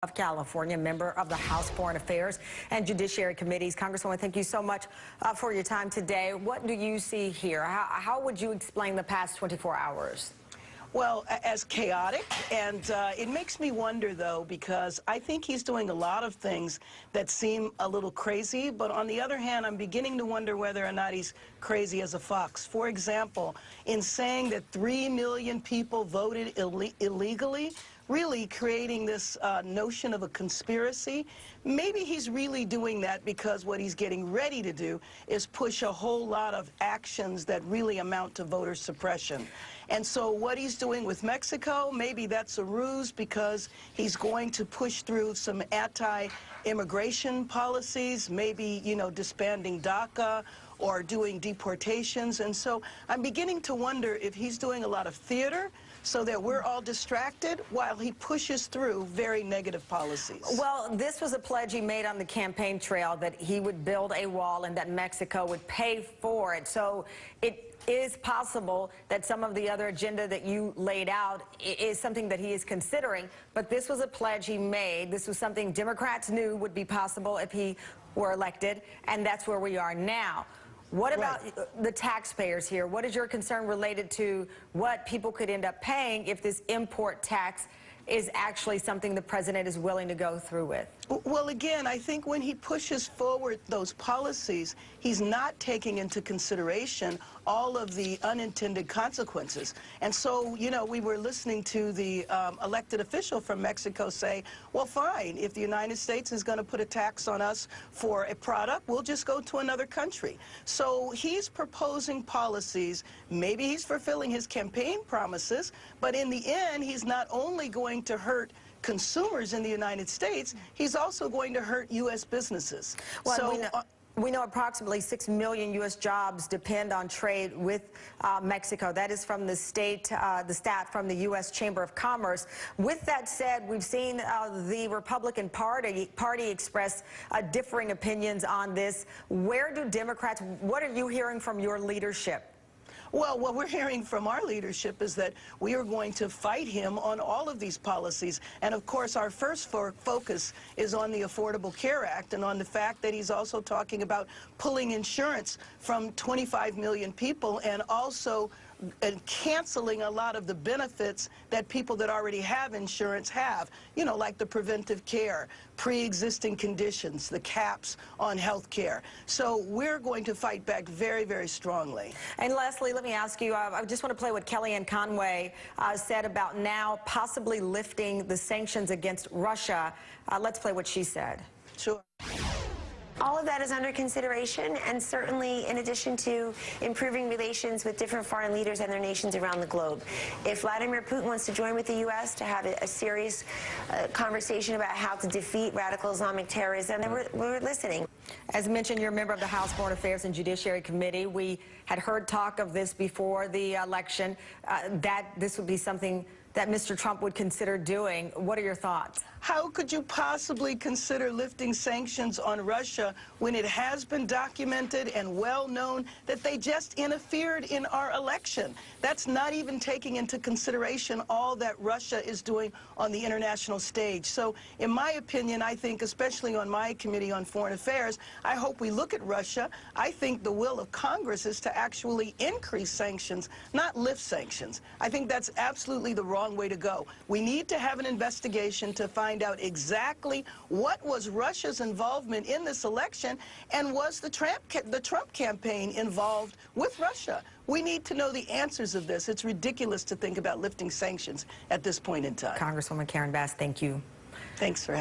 of California, member of the House Foreign Affairs and Judiciary Committees. Congresswoman, thank you so much for your time today. What do you see here? How would you explain the past 24 hours? Well, as chaotic, and it makes me wonder, though, because I think he's doing a lot of things that seem a little crazy, but on the other hand, I'm beginning to wonder whether or not he's crazy as a fox. For example, in saying that 3 million people voted illegally, really creating this notion of a conspiracy. Maybe he's really doing that because what he's getting ready to do is push a whole lot of actions that really amount to voter suppression. And so what he's doing with Mexico, maybe that's a ruse because he's going to push through some anti-immigration policies, maybe, you know, disbanding DACA or doing deportations. And so I'm beginning to wonder if he's doing a lot of theater so that we're all distracted while he pushes through very negative policies. Well, this was a pledge he made on the campaign trail that he would build a wall and that Mexico would pay for it. So it is possible that some of the other agenda that you laid out is something that he is considering, but this was a pledge he made. This was something Democrats knew would be possible if he were elected, and that's where we are now. What about the taxpayers here? What is your concern related to what people could end up paying if this import tax is actually something the president is willing to go through with? Well, again, I think when he pushes forward those policies, he's not taking into consideration all of the unintended consequences. And so, you know, we were listening to the elected official from Mexico say, well, fine, if the United States is going to put a tax on us for a product, we'll just go to another country. So he's proposing policies. Maybe he's fulfilling his campaign promises, but in the end, he's not only going to hurt consumers in the United States, he's also going to hurt U.S. businesses. Well, so, we know approximately 6 million U.S. jobs depend on trade with Mexico. That is from the stat from the U.S. Chamber of Commerce. With that said, we've seen the Republican Party express differing opinions on this. Where do Democrats, what are you hearing from your leadership? Well, what we're hearing from our leadership is that we are going to fight him on all of these policies. And, of course, our first focus is on the Affordable Care Act and on the fact that he's also talking about pulling insurance from 25 million people and also canceling a lot of the benefits that people that already have insurance have, you know, like the preventive care, pre-existing conditions, the caps on health care. So we're going to fight back very, very strongly. And Leslie, let me ask you, I just want to play what Kellyanne Conway said about now possibly lifting the sanctions against Russia. Let's play what she said. Sure. All of that is under consideration, and certainly in addition to improving relations with different foreign leaders and their nations around the globe. If Vladimir Putin wants to join with the U.S. to have a serious conversation about how to defeat radical Islamic terrorism, then we're listening. As mentioned, you're a member of the House Foreign Affairs and Judiciary Committee. We had heard talk of this before the election, that this would be something that Mr. Trump would consider doing. What are your thoughts? How could you possibly consider lifting sanctions on Russia when it has been documented and well known that they just interfered in our election? That's not even taking into consideration all that Russia is doing on the international stage. So, in my opinion, I think, especially on my Committee on Foreign Affairs, I hope we look at Russia. I think the will of Congress is to actually increase sanctions, not lift sanctions. I think that's absolutely the wrong way to go. We need to have an investigation to find out exactly what was Russia's involvement in this election, and was the Trump campaign involved with Russia? We need to know the answers of this. It's ridiculous to think about lifting sanctions at this point in time. Congresswoman Karen Bass, thank you. Thanks for having me.